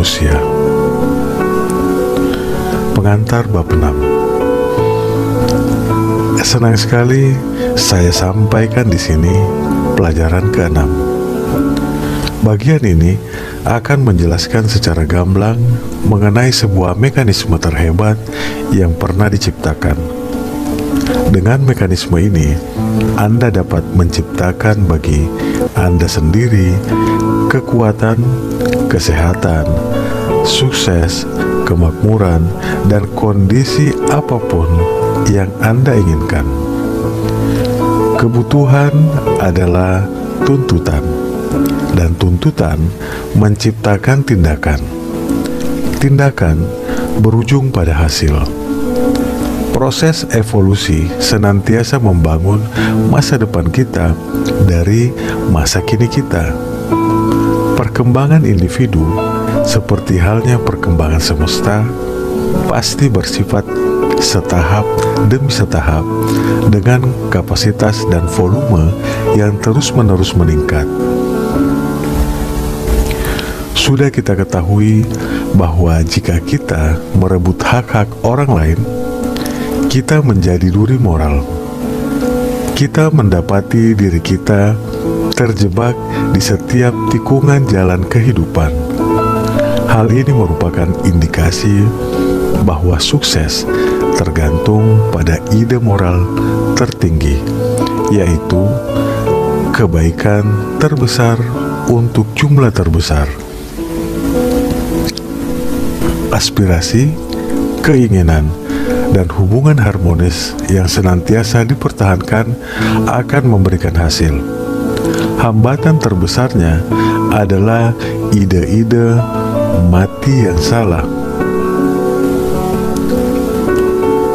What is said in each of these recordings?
manusia. Pengantar bab 6. Senang sekali saya sampaikan di sini pelajaran ke-6. Bagian ini akan menjelaskan secara gamblang mengenai sebuah mekanisme terhebat yang pernah diciptakan. Dengan mekanisme ini, Anda dapat menciptakan bagi Anda sendiri kekuatan, kesehatan, sukses, kemakmuran, dan kondisi apapun yang Anda inginkan. Kebutuhan adalah tuntutan, dan tuntutan menciptakan tindakan. Tindakan berujung pada hasil. Proses evolusi senantiasa membangun masa depan kita dari masa kini kita. Perkembangan individu, seperti halnya perkembangan semesta, pasti bersifat setahap demi setahap dengan kapasitas dan volume yang terus-menerus meningkat. Sudah kita ketahui bahwa jika kita merebut hak-hak orang lain, kita menjadi duri moral. Kita mendapati diri kita terjebak di setiap tikungan jalan kehidupan. Hal ini merupakan indikasi bahwa sukses tergantung pada ide moral tertinggi, yaitu kebaikan terbesar untuk jumlah terbesar. Aspirasi, keinginan, dan hubungan harmonis yang senantiasa dipertahankan akan memberikan hasil. Hambatan terbesarnya adalah ide-ide mati yang salah.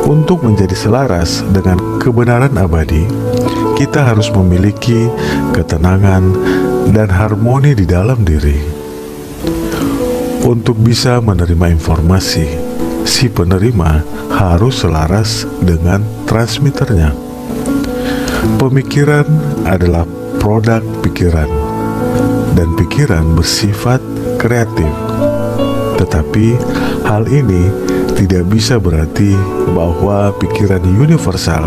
Untuk menjadi selaras dengan kebenaran abadi, kita harus memiliki ketenangan dan harmoni di dalam diri. Untuk bisa menerima informasi, si penerima harus selaras dengan transmitternya. Pemikiran adalah produk pikiran, dan pikiran bersifat kreatif. Tetapi hal ini tidak bisa berarti bahwa pikiran universal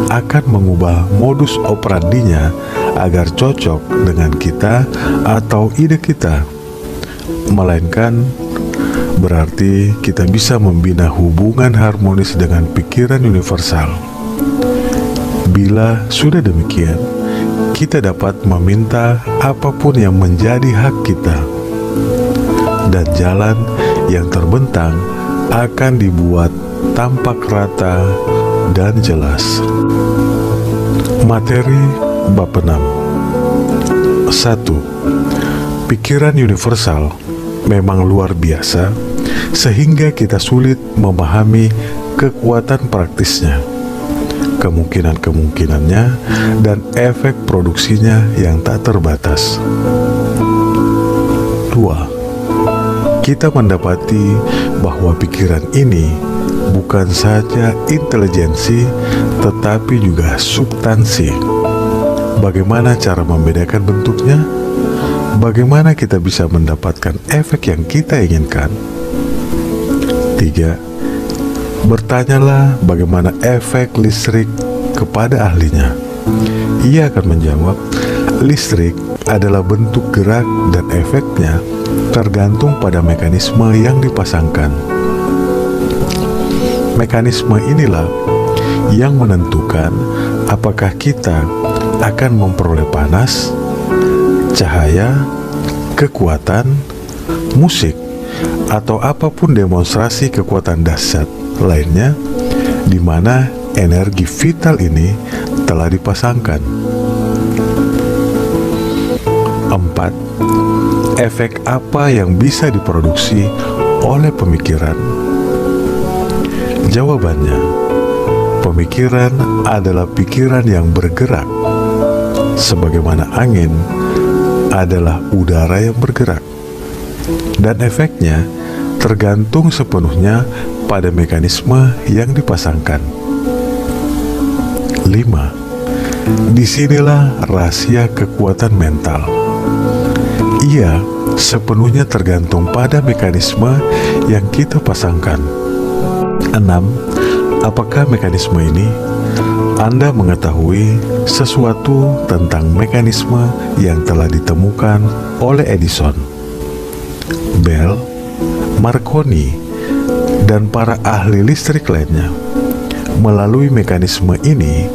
akan mengubah modus operandinya agar cocok dengan kita atau ide kita, melainkan berarti kita bisa membina hubungan harmonis dengan pikiran universal. Bila sudah demikian, kita dapat meminta apapun yang menjadi hak kita, dan jalan yang terbentang akan dibuat tampak rata dan jelas. Materi bab 6. 1. Pikiran universal memang luar biasa sehingga kita sulit memahami kekuatan praktisnya, kemungkinan-kemungkinannya, dan efek produksinya yang tak terbatas. 2. Kita mendapati bahwa pikiran ini bukan saja intelijensi, tetapi juga substansi. Bagaimana cara membedakan bentuknya? Bagaimana kita bisa mendapatkan efek yang kita inginkan? 3. Bertanyalah bagaimana efek listrik kepada ahlinya. Ia akan menjawab, listrik adalah bentuk gerak dan efeknya tergantung pada mekanisme yang dipasangkan. Mekanisme inilah yang menentukan apakah kita akan memperoleh panas, cahaya, kekuatan, musik, atau apapun demonstrasi kekuatan dahsyat lainnya di mana energi vital ini telah dipasangkan. 4. Efek apa yang bisa diproduksi oleh pemikiran? Jawabannya, pemikiran adalah pikiran yang bergerak, sebagaimana angin adalah udara yang bergerak, dan efeknya tergantung sepenuhnya pada mekanisme yang dipasangkan. 5. Disinilah rahasia kekuatan mental. Ia sepenuhnya tergantung pada mekanisme yang kita pasangkan. 6. Apakah mekanisme ini? Anda mengetahui sesuatu tentang mekanisme yang telah ditemukan oleh Edison, Bell, Marconi, dan para ahli listrik lainnya. Melalui mekanisme ini,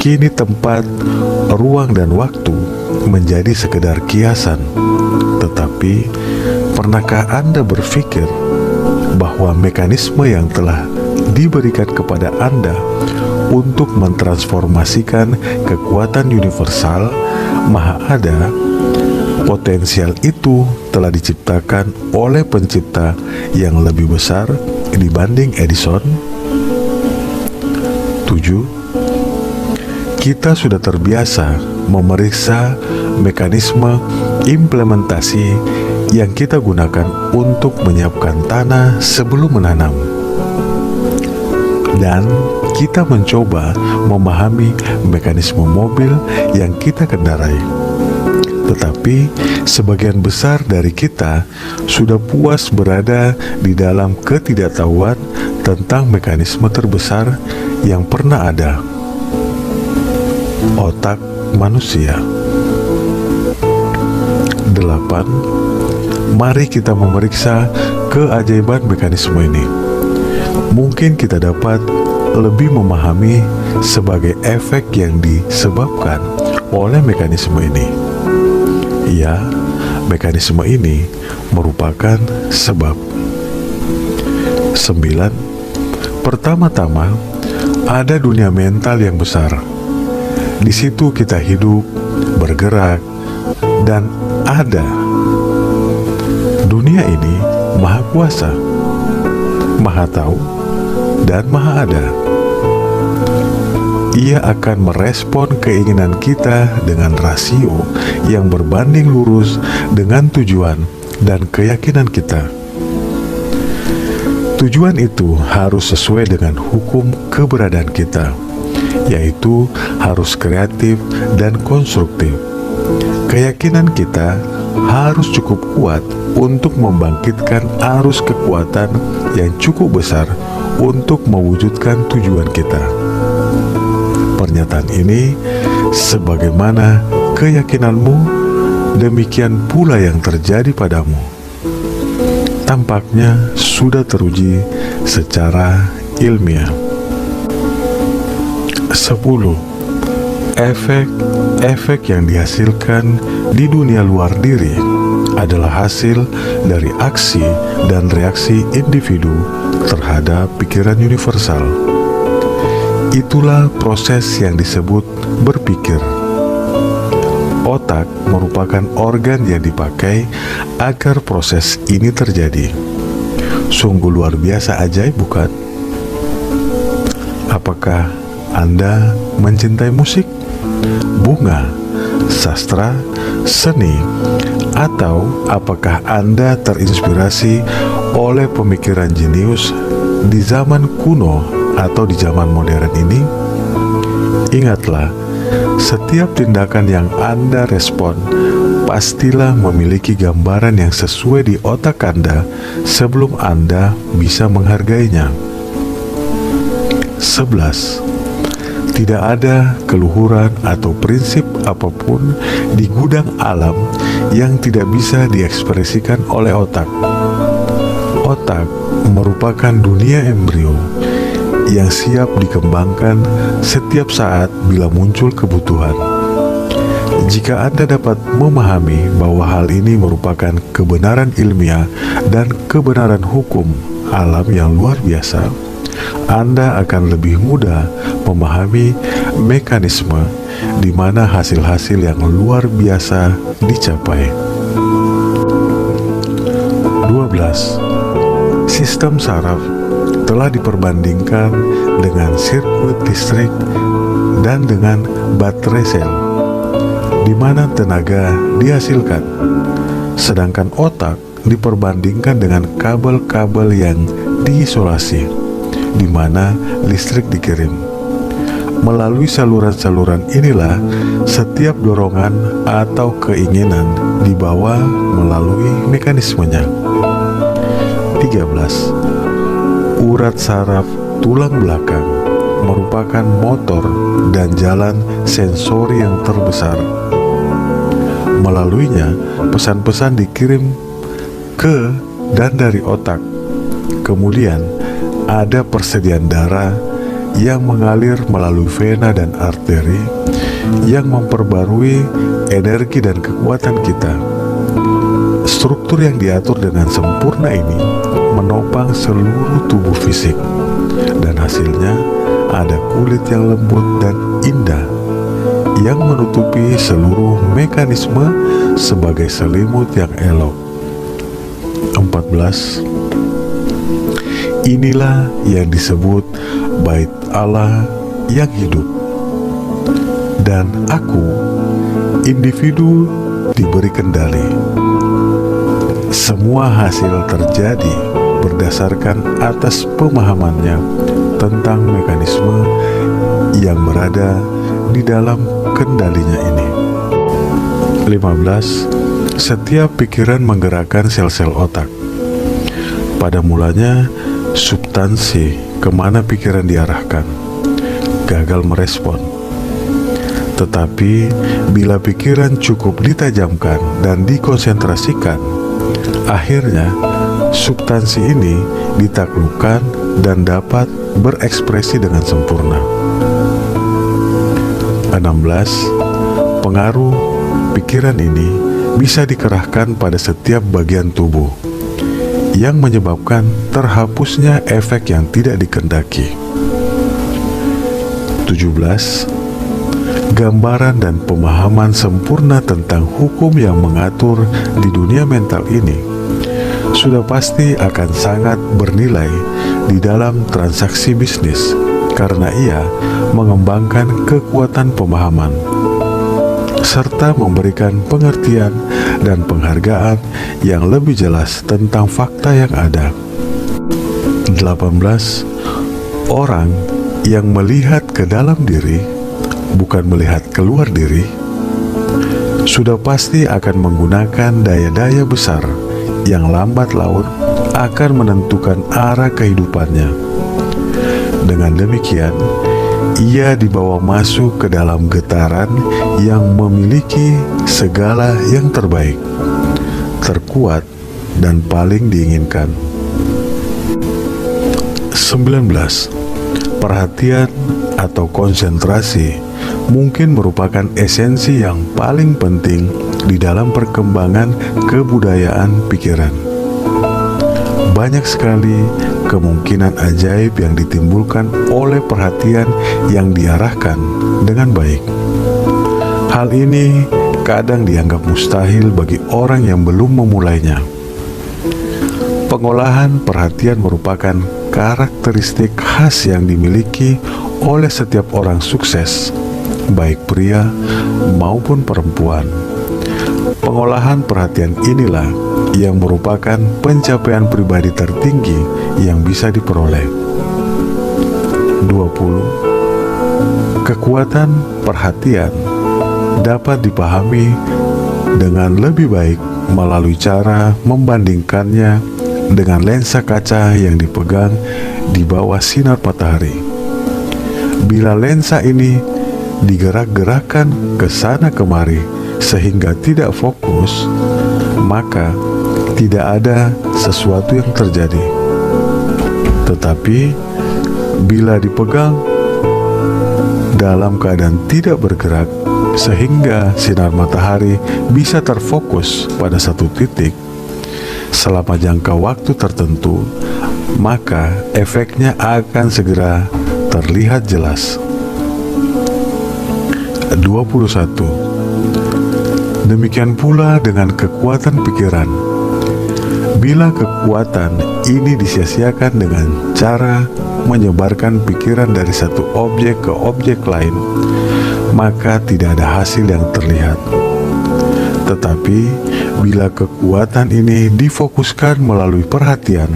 kini tempat, ruang, dan waktu menjadi sekedar kiasan. Tetapi, pernahkah Anda berpikir bahwa mekanisme yang telah diberikan kepada Anda untuk mentransformasikan kekuatan universal Maha Ada, potensial itu telah diciptakan oleh pencipta yang lebih besar dibanding Edison? 7. Kita sudah terbiasa memeriksa mekanisme implementasi yang kita gunakan untuk menyiapkan tanah sebelum menanam. Dan kita mencoba memahami mekanisme mobil yang kita kendarai. Tetapi sebagian besar dari kita sudah puas berada di dalam ketidaktahuan tentang mekanisme terbesar yang pernah ada, otak manusia. 8. Mari kita memeriksa keajaiban mekanisme ini. Mungkin kita dapat lebih memahami sebagai efek yang disebabkan oleh mekanisme ini. Ya, mekanisme ini merupakan sebab. 9. Pertama-tama, ada dunia mental yang besar. Di situ kita hidup, bergerak, dan ada. Dunia ini maha kuasa, maha tahu, dan maha ada. Ia akan merespon keinginan kita dengan rasio yang berbanding lurus dengan tujuan dan keyakinan kita. Tujuan itu harus sesuai dengan hukum keberadaan kita, yaitu harus kreatif dan konstruktif. Keyakinan kita harus cukup kuat untuk membangkitkan arus kekuatan yang cukup besar untuk mewujudkan tujuan kita. Pernyataan ini, sebagaimana keyakinanmu, demikian pula yang terjadi padamu. Tampaknya sudah teruji secara ilmiah. 10. Efek yang dihasilkan di dunia luar diri adalah hasil dari aksi dan reaksi individu terhadap pikiran universal. Itulah proses yang disebut berpikir. Otak merupakan organ yang dipakai agar proses ini terjadi. Sungguh luar biasa ajaib, bukan? Apakah Anda mencintai musik, bunga, sastra, seni, atau apakah Anda terinspirasi oleh pemikiran jenius di zaman kuno atau di zaman modern ini? Ingatlah, setiap tindakan yang Anda respon pastilah memiliki gambaran yang sesuai di otak Anda sebelum Anda bisa menghargainya. 11. Tidak ada keluhuran atau prinsip apapun di gudang alam yang tidak bisa diekspresikan oleh otak. Otak merupakan dunia embrio yang siap dikembangkan setiap saat bila muncul kebutuhan. Jika Anda dapat memahami bahwa hal ini merupakan kebenaran ilmiah dan kebenaran hukum alam yang luar biasa, Anda akan lebih mudah memahami mekanisme di mana hasil-hasil yang luar biasa dicapai. 12. Sistem saraf telah diperbandingkan dengan sirkuit listrik dan dengan baterai sel, di mana tenaga dihasilkan, sedangkan otak diperbandingkan dengan kabel-kabel yang diisolasi, di mana listrik dikirim. Melalui saluran-saluran inilah setiap dorongan atau keinginan dibawa melalui mekanismenya. 13. Urat saraf tulang belakang merupakan motor dan jalan sensori yang terbesar. Melaluinya, pesan-pesan dikirim ke dan dari otak. Kemudian, ada persediaan darah yang mengalir melalui vena dan arteri yang memperbarui energi dan kekuatan kita. Struktur yang diatur dengan sempurna ini menopang seluruh tubuh fisik, dan hasilnya ada kulit yang lembut dan indah yang menutupi seluruh mekanisme sebagai selimut yang elok. 14. Inilah yang disebut bait Allah yang hidup. Dan aku, individu, diberi kendali. Semua hasil terjadi berdasarkan atas pemahamannya tentang mekanisme yang berada di dalam kendalinya ini. 15. Setiap pikiran menggerakkan sel-sel otak. Pada mulanya, substansi kemana pikiran diarahkan gagal merespon. Tetapi bila pikiran cukup ditajamkan dan dikonsentrasikan, akhirnya substansi ini ditaklukkan dan dapat berekspresi dengan sempurna. 16. Pengaruh pikiran ini bisa dikerahkan pada setiap bagian tubuh, yang menyebabkan terhapusnya efek yang tidak dikehendaki. 17. Gambaran dan pemahaman sempurna tentang hukum yang mengatur di dunia mental ini sudah pasti akan sangat bernilai di dalam transaksi bisnis, karena ia mengembangkan kekuatan pemahaman serta memberikan pengertian dan penghargaan yang lebih jelas tentang fakta yang ada. 18. Orang yang melihat ke dalam diri, bukan melihat keluar diri, sudah pasti akan menggunakan daya-daya besar yang lambat laun akan menentukan arah kehidupannya. Dengan demikian, ia dibawa masuk ke dalam getaran yang memiliki segala yang terbaik, terkuat, dan paling diinginkan. 19. Perhatian atau konsentrasi mungkin merupakan esensi yang paling penting di dalam perkembangan kebudayaan pikiran. Banyak sekali kemungkinan ajaib yang ditimbulkan oleh perhatian yang diarahkan dengan baik. Hal ini kadang dianggap mustahil bagi orang yang belum memulainya. Pengolahan perhatian merupakan karakteristik khas yang dimiliki oleh setiap orang sukses, baik pria maupun perempuan. Pengolahan perhatian inilah yang merupakan pencapaian pribadi tertinggi yang bisa diperoleh. 20. Kekuatan perhatian dapat dipahami dengan lebih baik melalui cara membandingkannya dengan lensa kaca yang dipegang di bawah sinar matahari. Bila lensa ini digerak-gerakkan ke sana kemari sehingga tidak fokus, maka tidak ada sesuatu yang terjadi. Tetapi bila dipegang dalam keadaan tidak bergerak sehingga sinar matahari bisa terfokus pada satu titik selama jangka waktu tertentu, maka efeknya akan segera terlihat jelas. 21. Demikian pula dengan kekuatan pikiran. Bila kekuatan ini disia-siakan dengan cara menyebarkan pikiran dari satu objek ke objek lain, maka tidak ada hasil yang terlihat. Tetapi bila kekuatan ini difokuskan melalui perhatian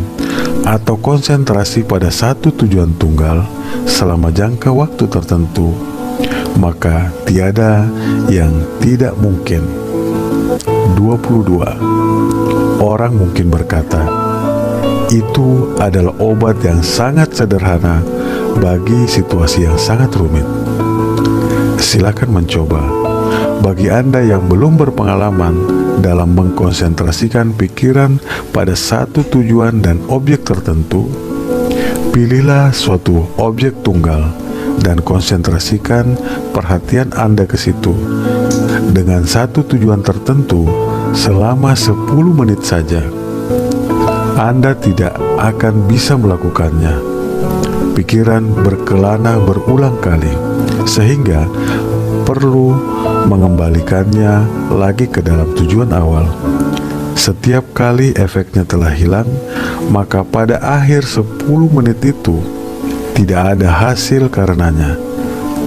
atau konsentrasi pada satu tujuan tunggal selama jangka waktu tertentu, maka tiada yang tidak mungkin. 22. Orang mungkin berkata, itu adalah obat yang sangat sederhana bagi situasi yang sangat rumit. Silakan mencoba. Bagi Anda yang belum berpengalaman dalam mengkonsentrasikan pikiran pada satu tujuan dan objek tertentu, pilihlah suatu objek tunggal dan konsentrasikan perhatian Anda ke situ dengan satu tujuan tertentu selama 10 menit saja. Anda tidak akan bisa melakukannya. Pikiran berkelana berulang kali, sehingga perlu mengembalikannya lagi ke dalam tujuan awal. Setiap kali efeknya telah hilang, maka pada akhir 10 menit itu tidak ada hasil karenanya.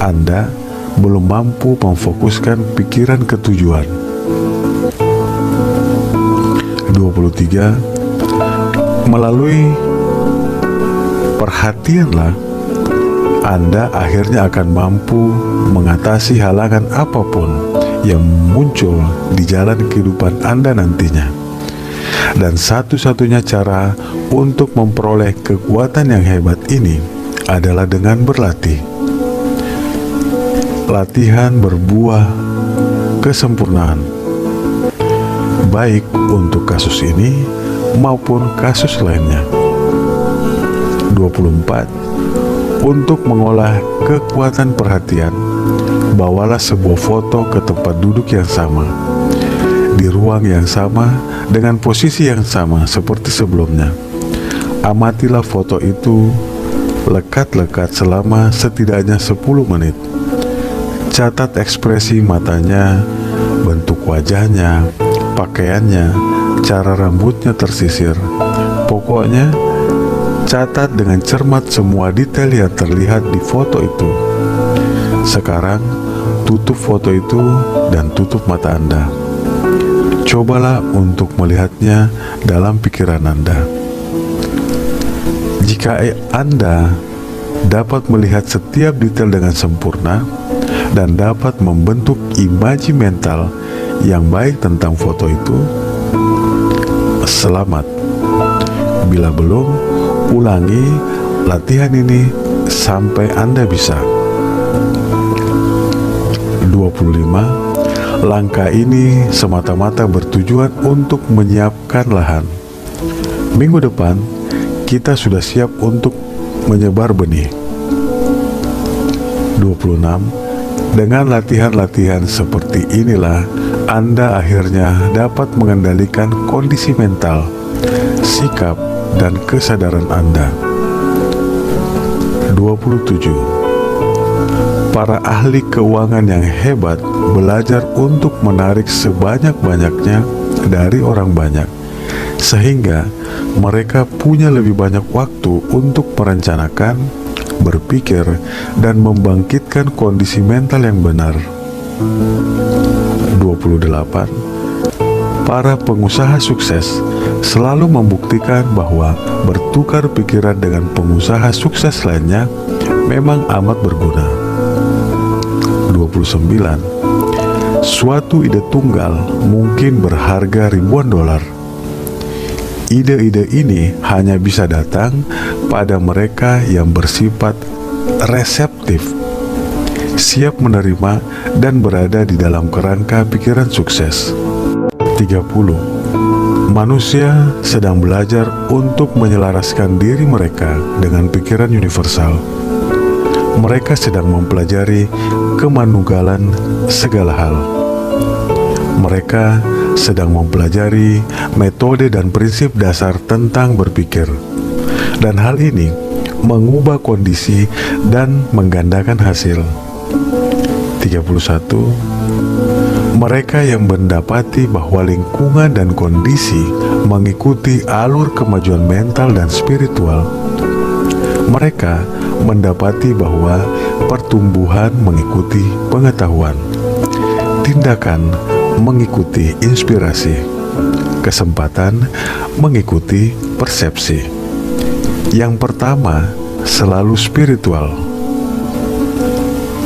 Anda belum mampu memfokuskan pikiran ke tujuan. 23. Melalui perhatianlah, Anda akhirnya akan mampu mengatasi halangan apapun yang muncul di jalan kehidupan Anda nantinya. Dan satu-satunya cara untuk memperoleh kekuatan yang hebat ini adalah dengan berlatih. Latihan berbuah kesempurnaan, baik untuk kasus ini maupun kasus lainnya. 24. Untuk mengolah kekuatan perhatian, bawalah sebuah foto ke tempat duduk yang sama, di ruang yang sama, dengan posisi yang sama seperti sebelumnya. Amatilah foto itu lekat-lekat selama setidaknya 10 menit. Catat ekspresi matanya, bentuk wajahnya, pakaiannya, cara rambutnya tersisir. Pokoknya, catat dengan cermat semua detail yang terlihat di foto itu. Sekarang, tutup foto itu dan tutup mata Anda. Cobalah untuk melihatnya dalam pikiran Anda. Jika Anda dapat melihat setiap detail dengan sempurna dan dapat membentuk imaji mental yang baik tentang foto itu, selamat. Bila belum, ulangi latihan ini sampai Anda bisa. 25. Langkah ini semata-mata bertujuan untuk menyiapkan lahan. Minggu depan, kita sudah siap untuk menyebar benih. 26. Dengan latihan-latihan seperti inilah Anda akhirnya dapat mengendalikan kondisi mental, sikap, dan kesadaran Anda. 27. Para ahli keuangan yang hebat belajar untuk menarik sebanyak-banyaknya dari orang banyak, sehingga mereka punya lebih banyak waktu untuk merencanakan, berpikir, dan membangkitkan kondisi mental yang benar. 28. Para pengusaha sukses selalu membuktikan bahwa bertukar pikiran dengan pengusaha sukses lainnya memang amat berguna. 29. Suatu ide tunggal mungkin berharga ribuan dolar. Ide-ide ini hanya bisa datang pada mereka yang bersifat reseptif, siap menerima dan berada di dalam kerangka pikiran sukses. 30. Manusia sedang belajar untuk menyelaraskan diri mereka dengan pikiran universal. Mereka sedang mempelajari kemanunggalan segala hal. Mereka sedang mempelajari metode dan prinsip dasar tentang berpikir. Dan hal ini mengubah kondisi dan menggandakan hasil. 31. Mereka yang mendapati bahwa lingkungan dan kondisi mengikuti alur kemajuan mental dan spiritual. Mereka mendapati bahwa pertumbuhan mengikuti pengetahuan, tindakan mengikuti inspirasi, kesempatan mengikuti persepsi. Yang pertama selalu spiritual,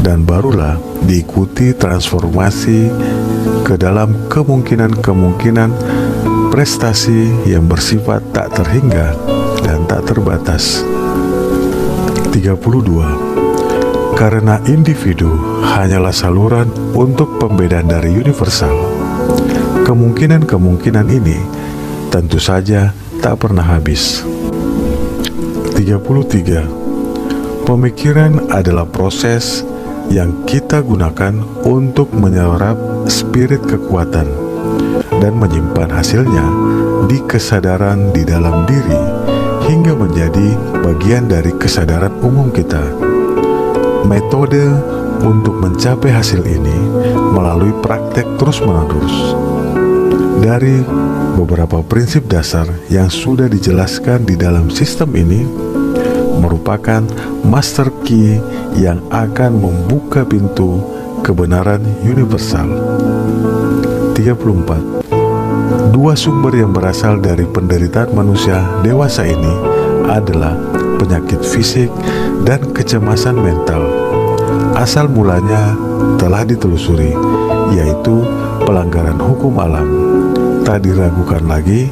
dan barulah diikuti transformasi ke dalam kemungkinan-kemungkinan prestasi yang bersifat tak terhingga dan tak terbatas. 32. Karena individu hanyalah saluran untuk pembedaan dari universal, kemungkinan-kemungkinan ini tentu saja tak pernah habis. 33. Pemikiran adalah proses yang kita gunakan untuk menyerap spirit kekuatan dan menyimpan hasilnya di kesadaran di dalam diri hingga menjadi bagian dari kesadaran umum kita. Metode untuk mencapai hasil ini melalui praktek terus-menerus. Dari beberapa prinsip dasar yang sudah dijelaskan di dalam sistem ini merupakan master key yang akan membuka pintu kebenaran universal. 34. Dua sumber yang berasal dari penderitaan manusia dewasa ini adalah penyakit fisik dan kecemasan mental. Asal mulanya telah ditelusuri, yaitu pelanggaran hukum alam. Tak diragukan lagi,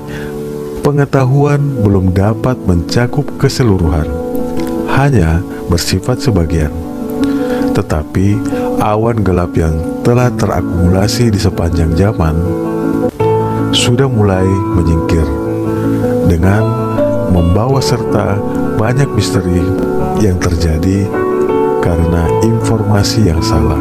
pengetahuan belum dapat mencakup keseluruhan, hanya bersifat sebagian. Tetapi awan gelap yang telah terakumulasi di sepanjang zaman sudah mulai menyingkir dengan membawa serta banyak misteri yang terjadi karena informasi yang salah.